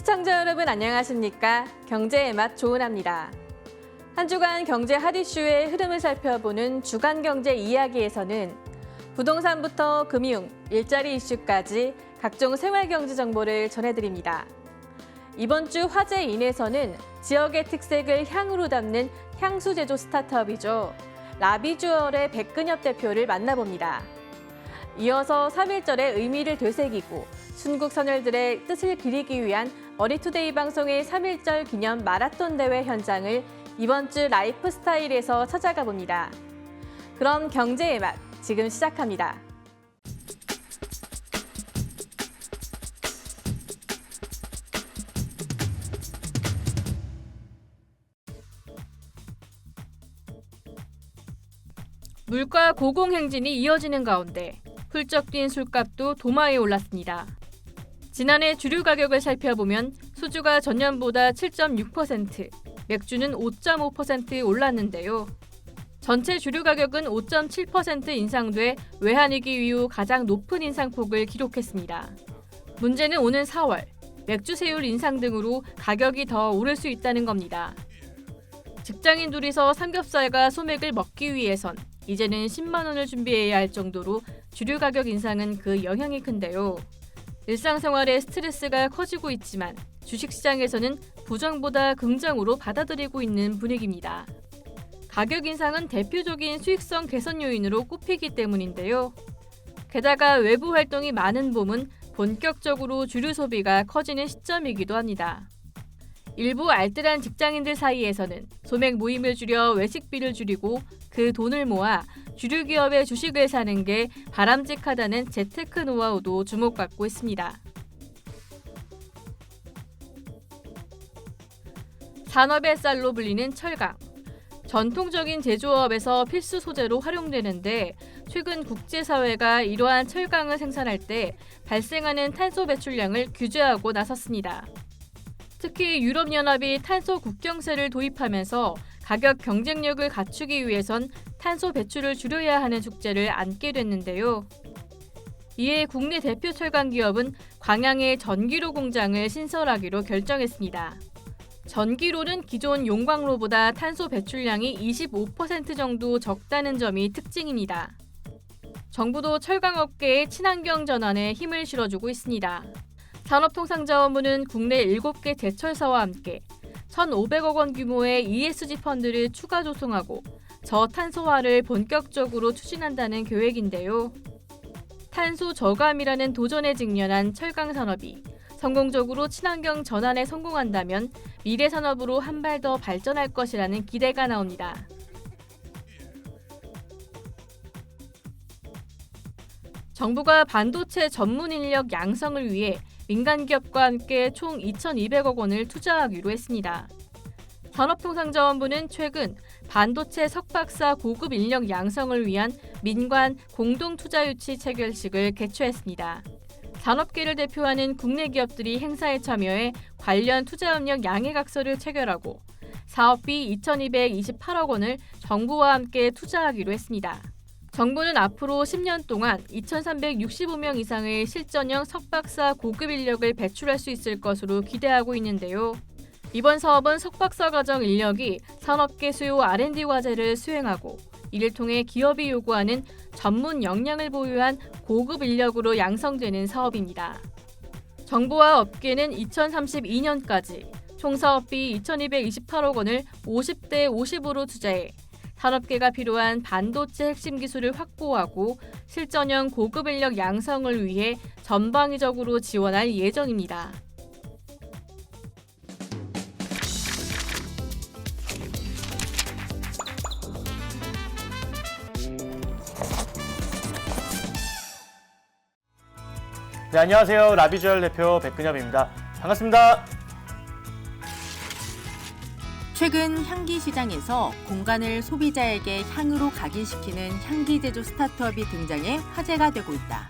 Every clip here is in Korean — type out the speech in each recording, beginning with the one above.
시청자 여러분 안녕하십니까? 경제의 맛 조은아입니다. 한 주간 경제 핫이슈의 흐름을 살펴보는 주간 경제 이야기에서는 부동산부터 금융, 일자리 이슈까지 각종 생활 경제 정보를 전해드립니다. 이번 주 화제인에서는 지역의 특색을 향으로 담는 향수 제조 스타트업이죠. 라비주얼의 백근엽 대표를 만나봅니다. 이어서 3.1절의 의미를 되새기고 순국 선열들의 뜻을 기리기 위한 머니투데이 방송의 3.1절 기념 마라톤 대회 현장을 이번 주 라이프 스타일에서 찾아가 봅니다. 그럼 경제의 맛 지금 시작합니다. 물가 고공행진이 이어지는 가운데 훌쩍 뛴 술값도 도마에 올랐습니다. 지난해 주류 가격을 살펴보면 소주가 전년보다 7.6%, 맥주는 5.5% 올랐는데요. 전체 주류 가격은 5.7% 인상돼 외환위기 이후 가장 높은 인상폭을 기록했습니다. 문제는 오는 4월, 맥주세율 인상 등으로 가격이 더 오를 수 있다는 겁니다. 직장인 둘이서 삼겹살과 소맥을 먹기 위해선 이제는 10만 원을 준비해야 할 정도로 주류 가격 인상은 그 영향이 큰데요. 일상생활에 스트레스가 커지고 있지만 주식시장에서는 부정보다 긍정으로 받아들이고 있는 분위기입니다. 가격 인상은 대표적인 수익성 개선 요인으로 꼽히기 때문인데요. 게다가 외부 활동이 많은 봄은 본격적으로 주류 소비가 커지는 시점이기도 합니다. 일부 알뜰한 직장인들 사이에서는 소맥 모임을 줄여 외식비를 줄이고 그 돈을 모아 주류 기업의 주식을 사는 게 바람직하다는 재테크 노하우도 주목받고 있습니다. 산업의 쌀로 불리는 철강. 전통적인 제조업에서 필수 소재로 활용되는데 최근 국제사회가 이러한 철강을 생산할 때 발생하는 탄소 배출량을 규제하고 나섰습니다. 특히 유럽연합이 탄소 국경세를 도입하면서 가격 경쟁력을 갖추기 위해선 탄소 배출을 줄여야 하는 숙제를 안게 됐는데요. 이에 국내 대표 철강 기업은 광양에 전기로 공장을 신설하기로 결정했습니다. 전기로는 기존 용광로보다 탄소 배출량이 25% 정도 적다는 점이 특징입니다. 정부도 철강업계의 친환경 전환에 힘을 실어주고 있습니다. 산업통상자원부는 국내 7개 제철사와 함께 1,500억 원 규모의 ESG 펀드를 추가 조성하고 저탄소화를 본격적으로 추진한다는 계획인데요. 탄소 저감이라는 도전에 직면한 철강 산업이 성공적으로 친환경 전환에 성공한다면 미래 산업으로 한 발 더 발전할 것이라는 기대가 나옵니다. 정부가 반도체 전문 인력 양성을 위해 민간 기업과 함께 총 2,200억 원을 투자하기로 했습니다. 산업통상자원부는 최근 반도체 석박사 고급 인력 양성을 위한 민관 공동투자유치 체결식을 개최했습니다. 산업계를 대표하는 국내 기업들이 행사에 참여해 관련 투자협력 양해각서를 체결하고 사업비 2,228억 원을 정부와 함께 투자하기로 했습니다. 정부는 앞으로 10년 동안 2,365명 이상의 실전형 석박사 고급 인력을 배출할 수 있을 것으로 기대하고 있는데요. 이번 사업은 석박사 과정 인력이 산업계 수요 R&D 과제를 수행하고 이를 통해 기업이 요구하는 전문 역량을 보유한 고급 인력으로 양성되는 사업입니다. 정부와 업계는 2032년까지 총 사업비 2,228억 원을 50대 50으로 투자해 산업계가 필요한 반도체 핵심 기술을 확보하고 실전형 고급 인력 양성을 위해 전방위적으로 지원할 예정입니다. 네, 안녕하세요. 라비주얼 대표 백근엽입니다. 반갑습니다. 최근 향기 시장에서 공간을 소비자에게 향으로 각인시키는 향기 제조 스타트업이 등장해 화제가 되고 있다.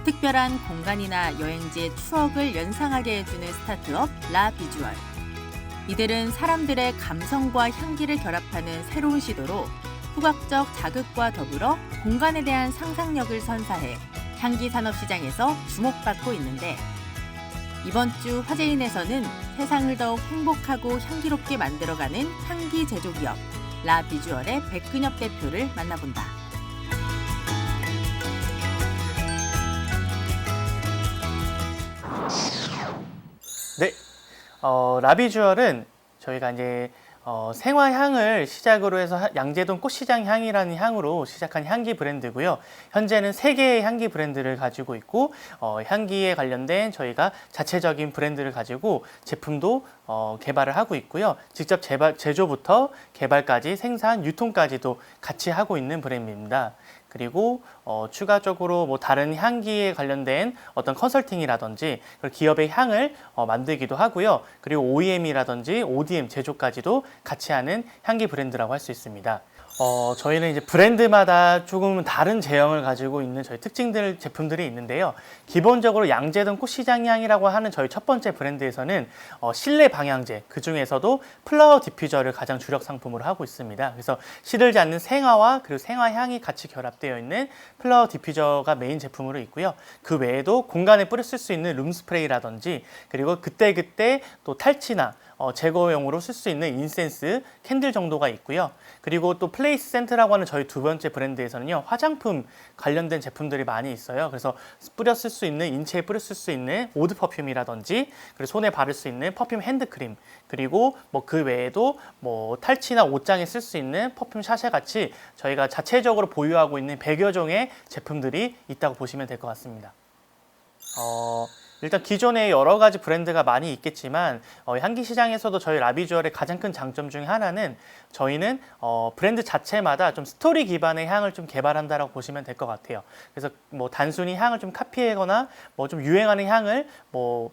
특별한 공간이나 여행지의 추억을 연상하게 해주는 스타트업 라비주얼. 이들은 사람들의 감성과 향기를 결합하는 새로운 시도로 후각적 자극과 더불어 공간에 대한 상상력을 선사해 향기 산업 시장에서 주목받고 있는데 이번 주 화제인에서는 세상을 더욱 행복하고 향기롭게 만들어가는 향기 제조 기업 라비주얼의 백근엽 대표를 만나본다. 네, 라비주얼은 저희가 이제 생화향을 시작으로 해서 양재동 꽃시장 향이라는 향으로 시작한 향기 브랜드고요. 현재는 3개의 향기 브랜드를 가지고 있고 향기에 관련된 저희가 자체적인 브랜드를 가지고 제품도 개발을 하고 있고요. 직접 제조부터 개발까지 생산, 유통까지도 같이 하고 있는 브랜드입니다. 그리고 추가적으로 뭐 다른 향기에 관련된 어떤 컨설팅이라든지 기업의 향을 만들기도 하고요. 그리고 OEM이라든지 ODM 제조까지도 같이 하는 향기 브랜드라고 할 수 있습니다. 저희는 이제 브랜드마다 조금 다른 제형을 가지고 있는 저희 특징들 제품들이 있는데요. 기본적으로 양재동 꽃시장 향이라고 하는 저희 첫 번째 브랜드에서는 실내 방향제, 그 중에서도 플라워 디퓨저를 가장 주력 상품으로 하고 있습니다. 그래서 시들지 않는 생화와 그리고 생화향이 같이 결합되어 있는 플라워 디퓨저가 메인 제품으로 있고요. 그 외에도 공간에 뿌려 쓸 수 있는 룸 스프레이라든지 그리고 그때그때 또 탈취나 제거용으로 쓸 수 있는 인센스, 캔들 정도가 있고요. 그리고 또 플레이스 센트라고 하는 저희 두 번째 브랜드에서는요, 화장품 관련된 제품들이 많이 있어요. 그래서 뿌려 쓸 수 있는, 인체에 뿌려 쓸 수 있는 오드 퍼퓸이라든지 그리고 손에 바를 수 있는 퍼퓸 핸드크림, 그리고 뭐 그 외에도 뭐 탈취나 옷장에 쓸 수 있는 퍼퓸 샤쉐 같이 저희가 자체적으로 보유하고 있는 100여 종의 제품들이 있다고 보시면 될 것 같습니다. 일단 기존에 여러 가지 브랜드가 많이 있겠지만 향기 시장에서도 저희 라비주얼의 가장 큰 장점 중에 하나는 저희는 브랜드 자체마다 좀 스토리 기반의 향을 좀 개발한다라고 보시면 될 것 같아요. 그래서 뭐 단순히 향을 좀 카피하거나 뭐 좀 유행하는 향을 뭐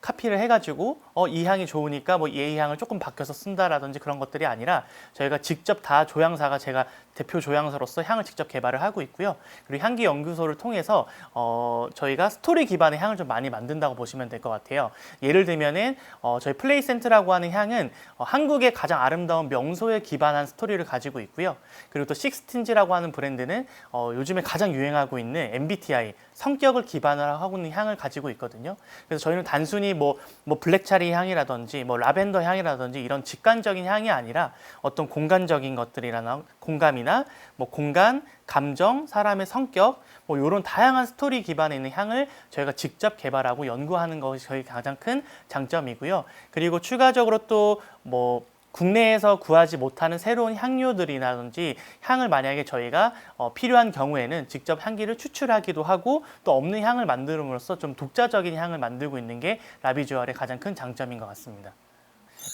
카피를 해가지고 이 향이 좋으니까 뭐 이 향을 조금 바뀌어서 쓴다라든지 그런 것들이 아니라 저희가 직접 다 조향사가 제가 대표 조향사로서 향을 직접 개발을 하고 있고요. 그리고 향기 연구소를 통해서 저희가 스토리 기반의 향을 좀 많이 만든다고 보시면 될 것 같아요. 예를 들면은 저희 플레이센트라고 하는 향은 한국의 가장 아름다운 명소에 기반한 스토리를 가지고 있고요. 그리고 또 식스틴즈라고 하는 브랜드는 요즘에 가장 유행하고 있는 MBTI 성격을 기반으로 하고 있는 향을 가지고 있거든요. 그래서 저희는 단순히 뭐 블랙차리 향이라든지 뭐 라벤더 향이라든지 이런 직관적인 향이 아니라 어떤 공간적인 것들이나 공감이나 뭐 공간, 감정, 사람의 성격 뭐 이런 다양한 스토리 기반에 있는 향을 저희가 직접 개발하고 연구하는 것이 저희 가장 큰 장점이고요. 그리고 추가적으로 또 뭐 국내에서 구하지 못하는 새로운 향료들이라든지 향을 만약에 저희가 필요한 경우에는 직접 향기를 추출하기도 하고 또 없는 향을 만들음으로써 좀 독자적인 향을 만들고 있는 게 라비주얼의 가장 큰 장점인 것 같습니다.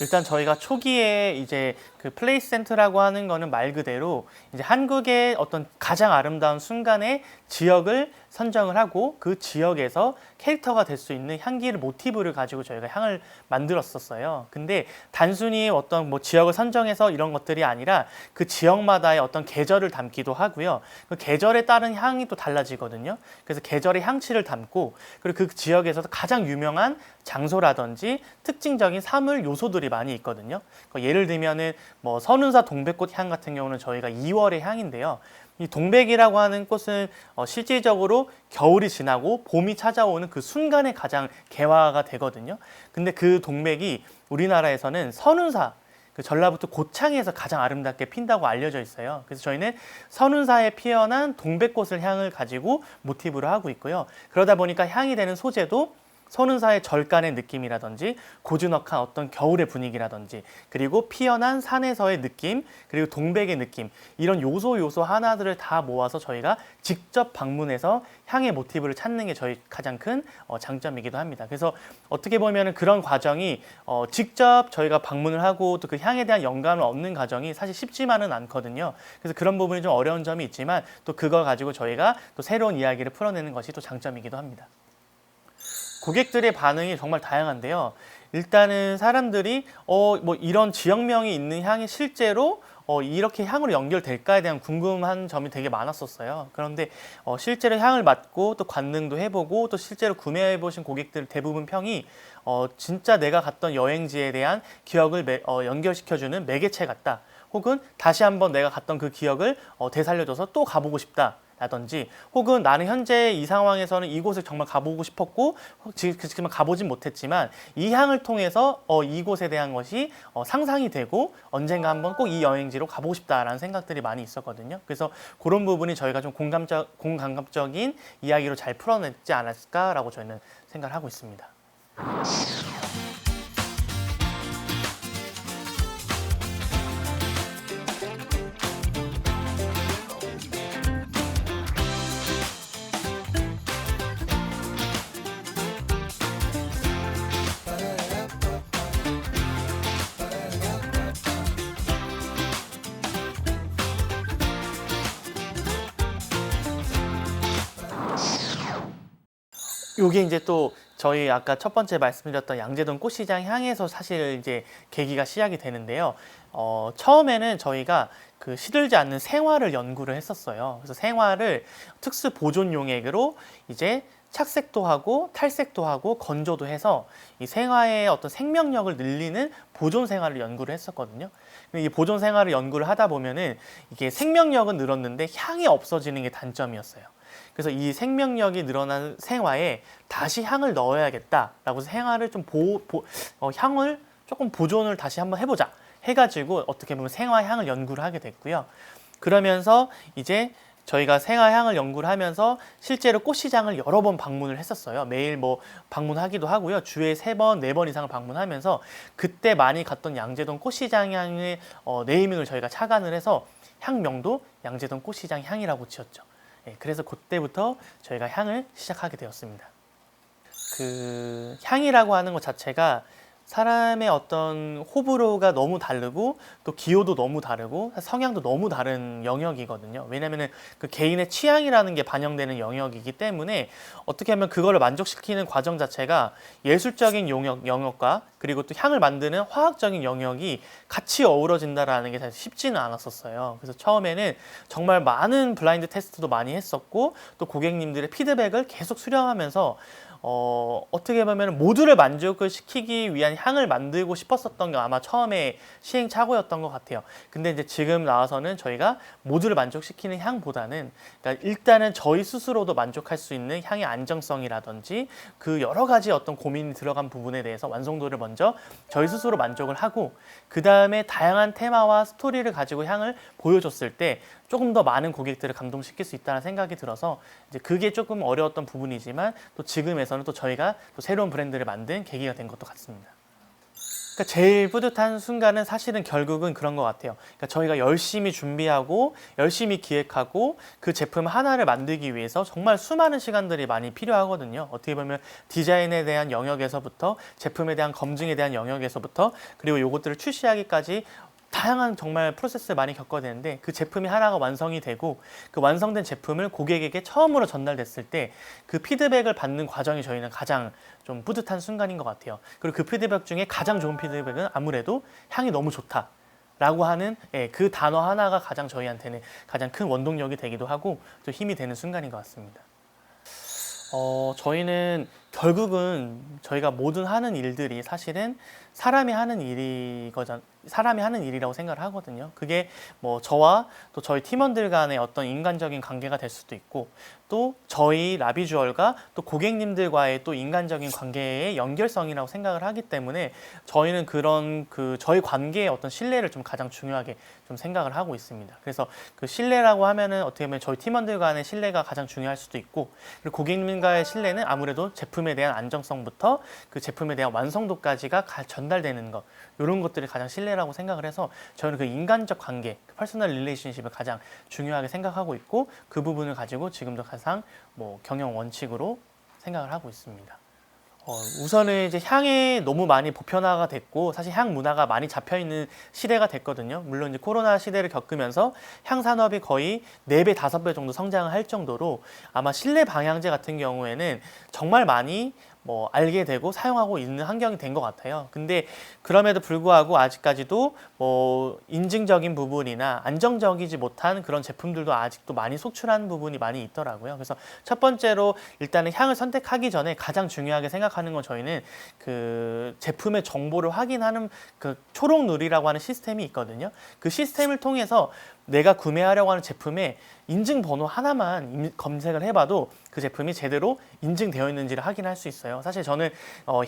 일단 저희가 초기에 이제 그 플레이스 센트라고 하는 거는 말 그대로 이제 한국의 어떤 가장 아름다운 순간의 지역을 선정을 하고 그 지역에서 캐릭터가 될 수 있는 향기를 모티브를 가지고 저희가 향을 만들었었어요. 근데 단순히 어떤 뭐 지역을 선정해서 이런 것들이 아니라 그 지역마다의 어떤 계절을 담기도 하고요. 그 계절에 따른 향이 또 달라지거든요. 그래서 계절의 향취를 담고 그리고 그 지역에서도 가장 유명한 장소라든지 특징적인 사물 요소들이 많이 있거든요. 예를 들면은 뭐 선운사 동백꽃 향 같은 경우는 저희가 2월의 향인데요. 이 동백이라고 하는 꽃은 실질적으로 겨울이 지나고 봄이 찾아오는 그 순간에 가장 개화가 되거든요. 근데 그 동백이 우리나라에서는 선운사, 그 전라북도 고창에서 가장 아름답게 핀다고 알려져 있어요. 그래서 저희는 선운사에 피어난 동백꽃을 향을 가지고 모티브로 하고 있고요. 그러다 보니까 향이 되는 소재도 선운사의 절간의 느낌이라든지 고즈넉한 어떤 겨울의 분위기라든지 그리고 피어난 산에서의 느낌 그리고 동백의 느낌 이런 요소 하나들을 다 모아서 저희가 직접 방문해서 향의 모티브를 찾는 게 저희 가장 큰 장점이기도 합니다. 그래서 어떻게 보면 그런 과정이 직접 저희가 방문을 하고 또 그 향에 대한 영감을 얻는 과정이 사실 쉽지만은 않거든요. 그래서 그런 부분이 좀 어려운 점이 있지만 또 그걸 가지고 저희가 또 새로운 이야기를 풀어내는 것이 또 장점이기도 합니다. 고객들의 반응이 정말 다양한데요. 일단은 사람들이 뭐 이런 지역명이 있는 향이 실제로 이렇게 향으로 연결될까에 대한 궁금한 점이 되게 많았었어요. 그런데 실제로 향을 맡고 또 관능도 해보고 또 실제로 구매해 보신 고객들 대부분 평이 진짜 내가 갔던 여행지에 대한 기억을 연결시켜주는 매개체 같다. 혹은 다시 한번 내가 갔던 그 기억을 되살려줘서 또 가보고 싶다. 라든지 혹은 나는 현재 이 상황에서는 이곳을 정말 가보고 싶었고 지금 가보진 못했지만 이 향을 통해서 이곳에 대한 것이 상상이 되고 언젠가 한번 꼭 이 여행지로 가보고 싶다라는 생각들이 많이 있었거든요. 그래서 그런 부분이 저희가 좀 공감적인 이야기로 잘 풀어냈지 않았을까라고 저희는 생각을 하고 있습니다. 요게 이제 또 저희 아까 첫 번째 말씀드렸던 양재동 꽃시장 향에서 사실 이제 계기가 시작이 되는데요. 처음에는 저희가 그 시들지 않는 생화를 연구를 했었어요. 그래서 생화를 특수 보존 용액으로 이제 착색도 하고 탈색도 하고 건조도 해서 이 생화의 어떤 생명력을 늘리는 보존 생화를 연구를 했었거든요. 이 보존 생화를 연구를 하다 보면은 이게 생명력은 늘었는데 향이 없어지는 게 단점이었어요. 그래서 이 생명력이 늘어난 생화에 다시 향을 넣어야겠다라고 해서 생화를 좀 향을 조금 보존을 다시 한번 해보자 해가지고 어떻게 보면 생화 향을 연구를 하게 됐고요. 그러면서 이제 저희가 생화향을 연구를 하면서 실제로 꽃시장을 여러 번 방문을 했었어요. 매일 뭐 방문하기도 하고요. 주에 3번, 4번 이상을 방문하면서 그때 많이 갔던 양재동 꽃시장 향의 네이밍을 저희가 착안을 해서 향명도 양재동 꽃시장 향이라고 지었죠. 그래서 그때부터 저희가 향을 시작하게 되었습니다. 그 향이라고 하는 것 자체가 사람의 어떤 호불호가 너무 다르고 또 기호도 너무 다르고 성향도 너무 다른 영역이거든요. 왜냐하면 그 개인의 취향이라는 게 반영되는 영역이기 때문에 어떻게 하면 그거를 만족시키는 과정 자체가 예술적인 영역과 그리고 또 향을 만드는 화학적인 영역이 같이 어우러진다라는 게 사실 쉽지는 않았었어요. 그래서 처음에는 정말 많은 블라인드 테스트도 많이 했었고 또 고객님들의 피드백을 계속 수렴하면서 어떻게 보면 모두를 만족을 시키기 위한 향을 만들고 싶었었던 게 아마 처음에 시행착오였던 것 같아요. 근데 이제 지금 나와서는 저희가 모두를 만족시키는 향보다는 그러니까 일단은 저희 스스로도 만족할 수 있는 향의 안정성이라든지 그 여러 가지 어떤 고민이 들어간 부분에 대해서 완성도를 먼저 저희 스스로 만족을 하고 그 다음에 다양한 테마와 스토리를 가지고 향을 보여줬을 때 조금 더 많은 고객들을 감동시킬 수 있다는 생각이 들어서 이제 그게 조금 어려웠던 부분이지만 또 지금에서는 또 저희가 또 새로운 브랜드를 만든 계기가 된 것도 같습니다. 그러니까 제일 뿌듯한 순간은 사실은 결국은 그런 것 같아요. 그러니까 저희가 열심히 준비하고 열심히 기획하고 그 제품 하나를 만들기 위해서 정말 수많은 시간들이 많이 필요하거든요. 어떻게 보면 디자인에 대한 영역에서부터 제품에 대한 검증에 대한 영역에서부터 그리고 이것들을 출시하기까지 다양한 정말 프로세스를 많이 겪어야 되는데 그 제품이 하나가 완성이 되고 그 완성된 제품을 고객에게 처음으로 전달됐을 때 그 피드백을 받는 과정이 저희는 가장 좀 뿌듯한 순간인 것 같아요. 그리고 그 피드백 중에 가장 좋은 피드백은 아무래도 향이 너무 좋다 라고 하는 그 단어 하나가 가장 저희한테는 가장 큰 원동력이 되기도 하고 또 힘이 되는 순간인 것 같습니다. 저희는 결국은 저희가 모든 하는 일들이 사실은 사람이 하는 일이라고 생각을 하거든요. 그게 뭐 저와 또 저희 팀원들 간의 어떤 인간적인 관계가 될 수도 있고 또 저희 라비주얼과 또 고객님들과의 또 인간적인 관계의 연결성이라고 생각을 하기 때문에 저희는 그런 저희 관계의 어떤 신뢰를 좀 가장 중요하게 좀 생각을 하고 있습니다. 그래서 그 신뢰라고 하면은 어떻게 보면 저희 팀원들 간의 신뢰가 가장 중요할 수도 있고 그리고 고객님과의 신뢰는 아무래도 제품에 대한 안정성부터 그 제품에 대한 완성도까지가 전달되는 것 이런 것들이 가장 신뢰라고 생각을 해서 저는 그 인간적 관계, 그 퍼스널 릴레이션십을 가장 중요하게 생각하고 있고 그 부분을 가지고 지금도 가장 경영 원칙으로 생각을 하고 있습니다. 우선은 이제 향이 너무 많이 보편화가 됐고 사실 향 문화가 많이 잡혀있는 시대가 됐거든요. 물론 이제 코로나 시대를 겪으면서 향 산업이 거의 4배, 5배 정도 성장을 할 정도로 아마 실내 방향제 같은 경우에는 정말 많이 알게 되고 사용하고 있는 환경이 된 것 같아요. 근데 그럼에도 불구하고 아직까지도 인증적인 부분이나 안정적이지 못한 그런 제품들도 아직도 많이 속출하는 부분이 많이 있더라고요. 그래서 첫 번째로 일단은 향을 선택하기 전에 가장 중요하게 생각하는 건 저희는 그 제품의 정보를 확인하는 그 초록 누리라고 하는 시스템이 있거든요. 그 시스템을 통해서 내가 구매하려고 하는 제품에 인증번호 하나만 검색을 해봐도 그 제품이 제대로 인증되어 있는지를 확인할 수 있어요. 사실 저는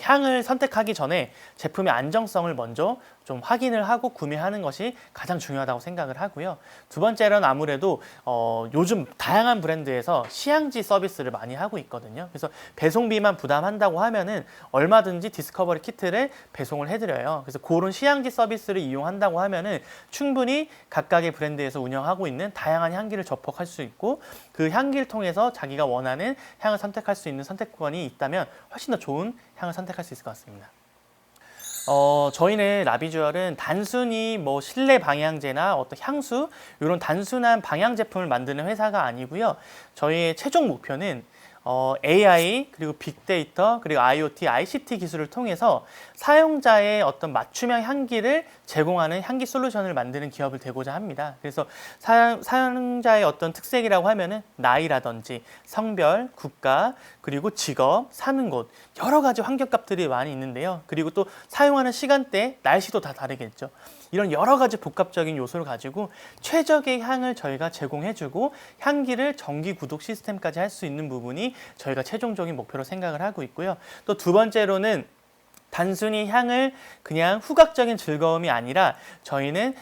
향을 선택하기 전에 제품의 안정성을 먼저 좀 확인을 하고 구매하는 것이 가장 중요하다고 생각을 하고요. 두 번째로는 아무래도 요즘 다양한 브랜드에서 시향지 서비스를 많이 하고 있거든요. 그래서 배송비만 부담한다고 하면은 얼마든지 디스커버리 키트를 배송을 해드려요. 그래서 그런 시향지 서비스를 이용한다고 하면은 충분히 각각의 브랜드에서 운영하고 있는 다양한 향기를 접목할 수 있고 그 향기를 통해서 자기가 원하는 향을 선택할 수 있는 선택권이 있다면 훨씬 더 좋은 향을 선택할 수 있을 것 같습니다. 저희는 라비주얼은 단순히 뭐 실내 방향제나 어떤 향수 이런 단순한 방향 제품을 만드는 회사가 아니고요. 저희의 최종 목표는 AI 그리고 빅데이터 그리고 IoT, ICT 기술을 통해서 사용자의 어떤 맞춤형 향기를 제공하는 향기 솔루션을 만드는 기업을 되고자 합니다. 그래서 사용자의 어떤 특색이라고 하면은 나이라든지 성별, 국가, 그리고 직업, 사는 곳 여러 가지 환경값들이 많이 있는데요. 그리고 또 사용하는 시간대, 날씨도 다 다르겠죠. 이런 여러 가지 복합적인 요소를 가지고 최적의 향을 저희가 제공해주고 향기를 정기 구독 시스템까지 할 수 있는 부분이 저희가 최종적인 목표로 생각을 하고 있고요. 또 두 번째로는 단순히 향을 그냥 후각적인 즐거움이 아니라 저희는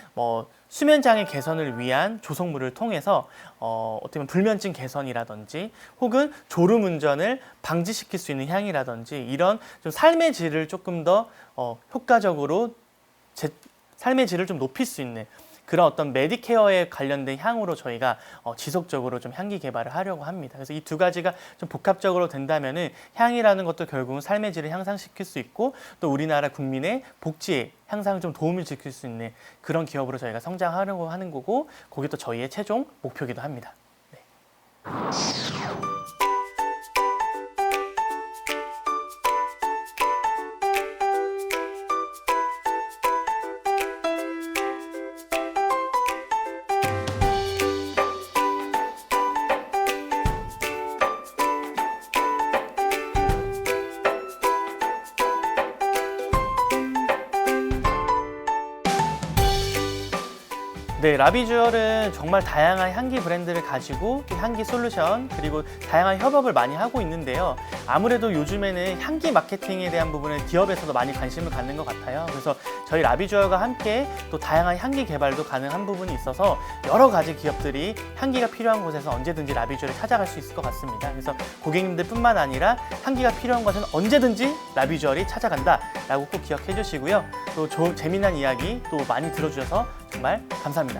수면장애 개선을 위한 조성물을 통해서 어떻게 보면 불면증 개선이라든지 혹은 졸음 운전을 방지시킬 수 있는 향이라든지 이런 좀 삶의 질을 조금 더 효과적으로 삶의 질을 좀 높일 수 있는 그런 어떤 메디케어에 관련된 향으로 저희가 지속적으로 좀 향기 개발을 하려고 합니다. 그래서 이 두 가지가 좀 복합적으로 된다면은 향이라는 것도 결국은 삶의 질을 향상시킬 수 있고 또 우리나라 국민의 복지에 향상을 좀 도움을 지킬 수 있는 그런 기업으로 저희가 성장하려고 하는 거고 그게 또 저희의 최종 목표이기도 합니다. 네. 네, 라비주얼은 정말 다양한 향기 브랜드를 가지고 향기 솔루션 그리고 다양한 협업을 많이 하고 있는데요. 아무래도 요즘에는 향기 마케팅에 대한 부분은 기업에서도 많이 관심을 갖는 것 같아요. 그래서 저희 라비주얼과 함께 또 다양한 향기 개발도 가능한 부분이 있어서 여러 가지 기업들이 향기가 필요한 곳에서 언제든지 라비주얼을 찾아갈 수 있을 것 같습니다. 그래서 고객님들뿐만 아니라 향기가 필요한 곳은 언제든지 라비주얼이 찾아간다라고 꼭 기억해 주시고요. 또 재미난 이야기 또 많이 들어주셔서 정말 감사합니다.